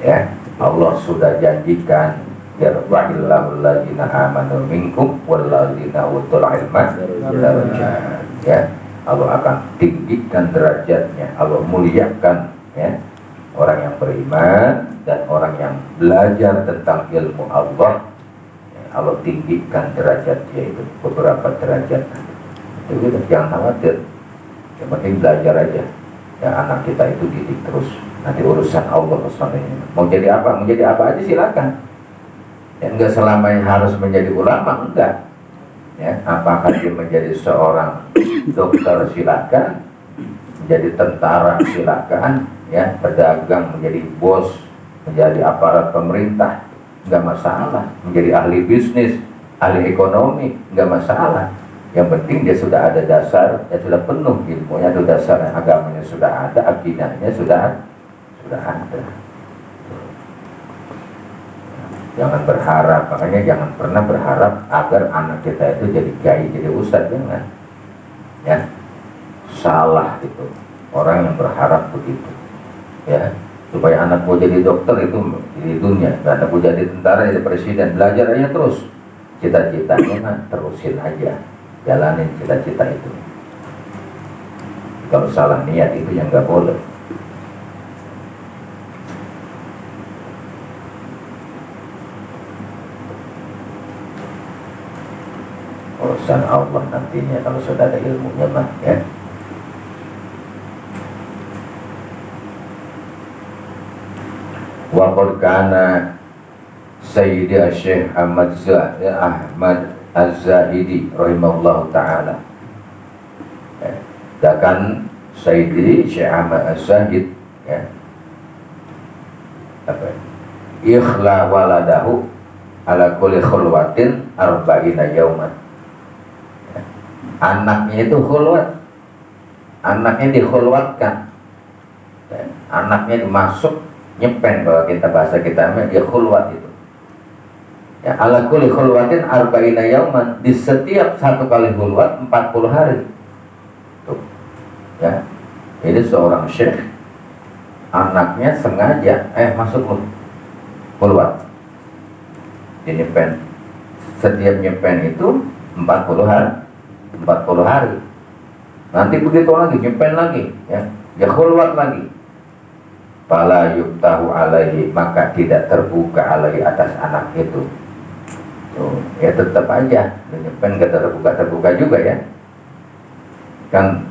ya. Allah sudah janjikan yarfa'illahu allazina amanu minkum wallazina utul ilma darajat ya. Allah akan tinggikan derajatnya, Allah muliakan ya orang yang beriman dan orang yang belajar tentang ilmu Allah. Allah tinggikan derajatnya itu beberapa derajat. Itu kita jangan khawatir, yang penting belajar aja ya. Anak kita itu didik terus, nanti urusan Allah sebenarnya. Mau jadi apa aja silakan ya, enggak selamanya harus menjadi ulama, enggak ya. Apakah dia menjadi seorang dokter, silakan, menjadi tentara silakan ya, pedagang, menjadi bos, menjadi aparat pemerintah, nggak masalah, menjadi ahli bisnis, ahli ekonomi, nggak masalah. Yang penting dia sudah ada dasar, dia sudah penuh ilmunya, ada dasar agamanya sudah ada, akidahnya sudah ada. Jangan berharap, makanya jangan pernah berharap agar anak kita itu jadi kiai, jadi ustadz, jangan ya. Salah itu orang yang berharap begitu ya, supaya anakku jadi dokter itu di dunia, anakku jadi tentara, jadi presiden. Belajar aja terus, cita-citanya mah terusin aja, jalanin cita-cita itu kalau salah niat itu yang nggak boleh. Urusan Allah nantinya kalau sudah ada ilmunya mah ya. Wa qad kana Sayyidi Syekh Ahmad Az-Zahidi rahimahullah ta'ala, dan Sayyidi Syekh Ahmad Az-Zahid ya, ikhla waladahu ala kulli khulwatin arba'ina yauman. Anaknya itu khulwat, anaknya dikhulwatkan, anaknya dimasuk nyepen, kalau kita bahasa kita dia khulwat itu ya, ala kulli khulwatin arba'ina yauman, di setiap satu kali khulwat 40 hari tuh ya. Jadi seorang syekh anaknya sengaja masuk loh khulwat, dia nyepen, setiap nyepen itu 40 hari, nanti begitu lagi nyepen lagi ya, dia khulwat lagi. Fala yuftahu alaihi, maka tidak terbuka alaihi atas anak itu. Tuh, ya tetap aja nyepen gak terbuka juga ya. Kan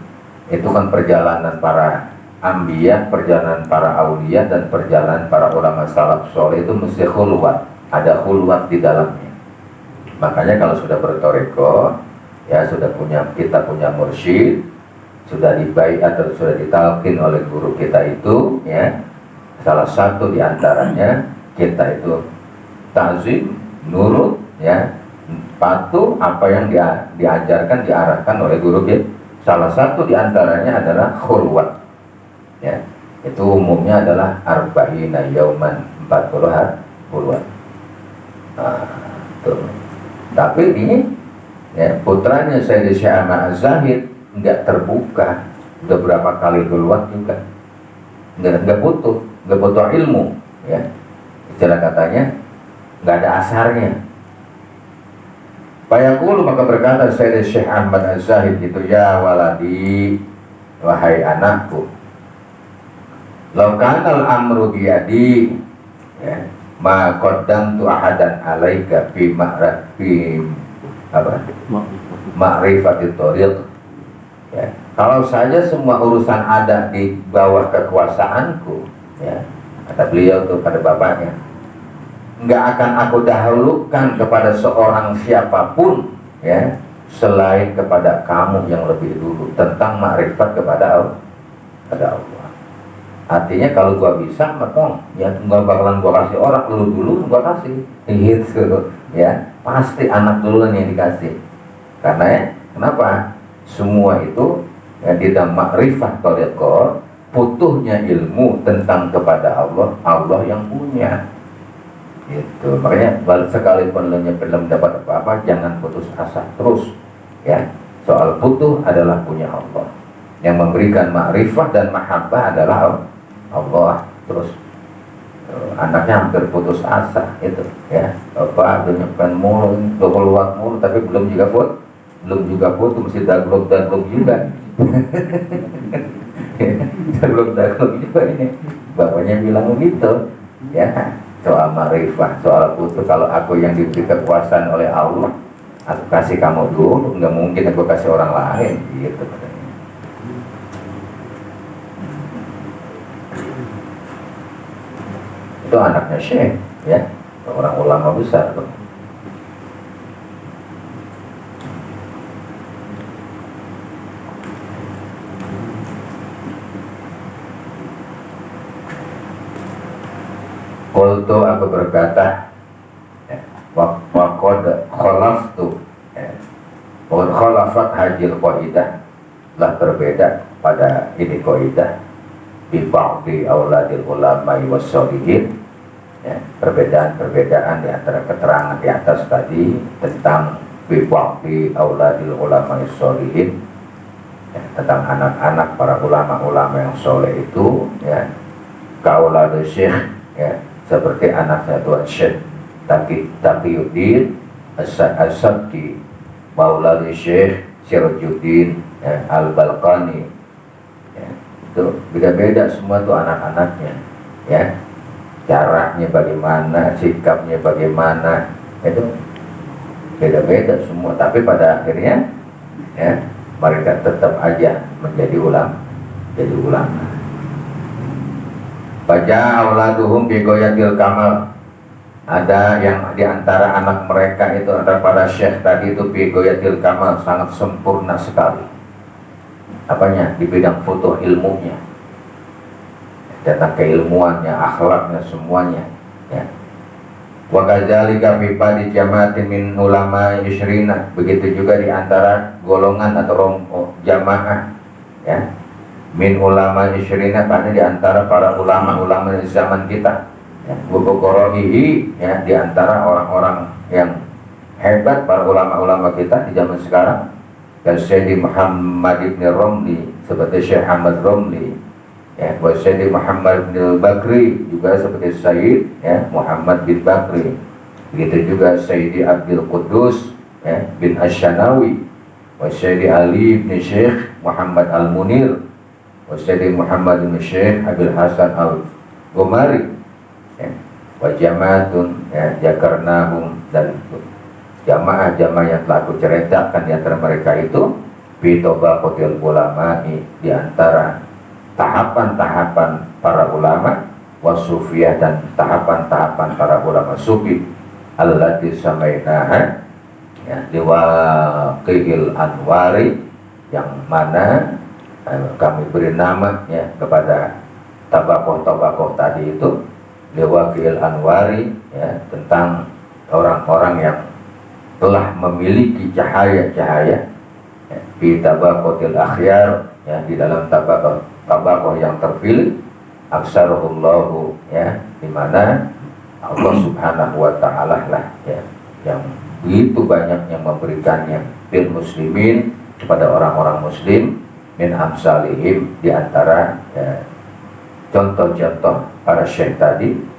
itu kan perjalanan para anbiya, perjalanan para aulia, dan perjalanan para ulama salaf soleh itu mesti khulwat, ada khulwat di dalamnya. Makanya kalau sudah bertoreko ya, kita punya mursyid, sudah dibaiat atau sudah ditalkin oleh guru kita itu ya, salah satu diantaranya kita itu ta'zim, nurut ya, patuh apa yang diajarkan, diarahkan oleh guru kita. Salah satu diantaranya adalah khulwat ya, itu umumnya adalah arba'ina yauman, 40 hari khulwat. Tapi ini ya, putranya Sayyidi Syekh Ahmad Az-Zahid nggak terbuka, udah berapa kali khulwat juga, nggak butuh ilmu ya, istilah katanya nggak ada asarnya. Fayaqulu, maka berkata Sayyidi Syekh Ahmad Az-Zahid itu, ya waladi, wahai anakku, law kanal amru biyadi ya, ma qaddamtu ahadan alaika fi ma'rifatit thariq ya. Kalau saja semua urusan ada di bawah kekuasaanku ya, kata beliau tuh pada bapaknya, nggak akan aku dahulukan kepada seorang siapapun ya, selain kepada kamu yang lebih dulu tentang makrifat kepada Allah. Artinya kalau gua bisa, metong ya nggak bakalan gua kasih orang, lu dulu gua kasih gitu ya, pasti anak duluan yang dikasih. Karena ya, kenapa? Semua itu ya, di dalam makrifat thariqah, butuhnya ilmu tentang kepada Allah, Allah yang punya. Gitu. Makanya sekalipun lo belum dapat apa-apa, jangan putus asa terus ya. Soal butuh adalah punya Allah. Yang memberikan makrifat dan mahabbah adalah Allah. Terus anaknya hampir putus asa itu ya, bapak udah nyepen mulu, udah keluar mulu, tapi belum juga foto, mesti daglog juga. daglog juga ini, bapaknya bilang begitu ya. Soal makrifah, soal butuh, kalau aku yang diberi kekuasaan oleh Allah, aku kasih kamu dulu, nggak mungkin aku kasih orang lain gitu. Itu anaknya Syekh ya, orang ulama besar tuh. Qultu, aku berkata ya, waqad khalaftu ya, waqad khalafat hajil qaidah, lah berbeda pada ini qaidah bi ba'di auladil ulama wassalihin ya, perbedaan di antara keterangan di atas tadi tentang bi ba'di auladil ulama wassalihin ya, tentang anak-anak para ulama-ulama yang soleh itu ya, kaulad syekh ya, seperti anaknya Tuan Syekh Taqiyuddin As-Sabti, maulana Syekh Sirajuddin ya, Al-Balqani Tuh beda-beda semua tuh anak-anaknya, ya. Caranya bagaimana, sikapnya bagaimana, itu beda-beda semua. Tapi pada akhirnya, ya, mereka tetap aja menjadi ulama, jadi ulama. Baca auladuhum bi goyatil kamal. Ada yang diantara anak mereka itu ada pada syekh tadi itu bi goyatil kamal, sangat sempurna sekali. Apanya? Di bidang foto ilmunya, tentang keilmuannya, akhlaknya, semuanya, ya. Wa kadzalika fi di jamaatin min ulama yusrina, begitu juga di antara golongan atau jamaah, ya, min ulama yusrina, pada di antara para ulama-ulama di zaman kita, ya, bukorohihi, ya, di antara orang-orang yang hebat, para ulama-ulama kita di zaman sekarang, dan Sayyidi Muhammad ibn Romli, seperti Syekh Ahmad Romli, ya, Sayyidi Muhammad bin Bakri, juga seperti Sayyid, ya, Muhammad bin Bakri. Begitu juga Sayyidi Abdul Qudus, ya, bin Asyanawi, Sayyidi Ali bin Syekh Muhammad Al-Munir, Sayyidi Muhammad bin Syekh Abil Hasan Al-Gomari, ya, wa jamaatun, ya, jakarnahum, dan jamaah-jamaah yang telah aku ceritakan di antara mereka itu bitobaqotil ulama'i, di antara tahapan-tahapan para ulama, wasufiyah, dan tahapan-tahapan para ulama sufi, allati samainaha, ya, liwaqil anwari, yang mana kami beri nama, ya, kepada tabakoh-tabakoh tadi itu, liwaqil anwari, ya, tentang orang-orang yang telah memiliki cahaya-cahaya, ya, di tabakotil akhyar, ya, di dalam tabakoh yang terpilih, aksaruhullahu, ya, di mana Allah Subhanahu wa ta'ala lah, ya, yang begitu banyak yang memberikannya bil muslimin, kepada orang-orang muslim, min amsalihim, di antara, ya, contoh-contoh para syekh tadi,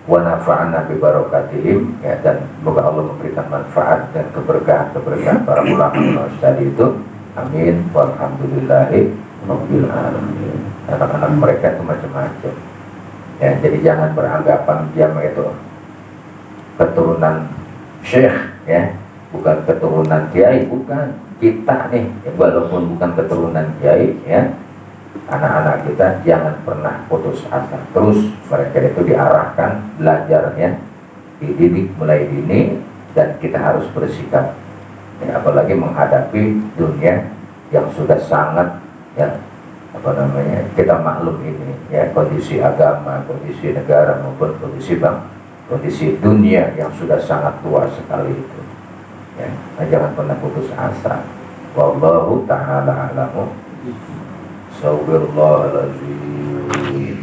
wa nafa'ana bi barakatihim, ya, dan semoga Allah memberikan manfaat dan keberkahan para ulama tadi itu. Amin walhamdulillahi rabbil alamin. Anak-anak mereka itu macam-macam, ya, jadi jangan beranggapan dia itu keturunan syekh, ya, bukan keturunan kiai, bukan. Kita nih, ya, walaupun bukan keturunan kiai, ya, anak-anak kita jangan pernah putus asa. Terus mereka itu diarahkan belajarnya, dididik mulai dini, dan kita harus bersikap, ya, apalagi menghadapi dunia yang sudah sangat, ya, kita maklum ini, ya, kondisi agama, kondisi negara, maupun kondisi dunia yang sudah sangat tua sekali itu, ya. Nah, jangan pernah putus asa. Wallahu ta'ala alamu. Astagfirullahaladzim.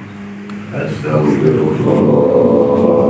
Astagfirullah.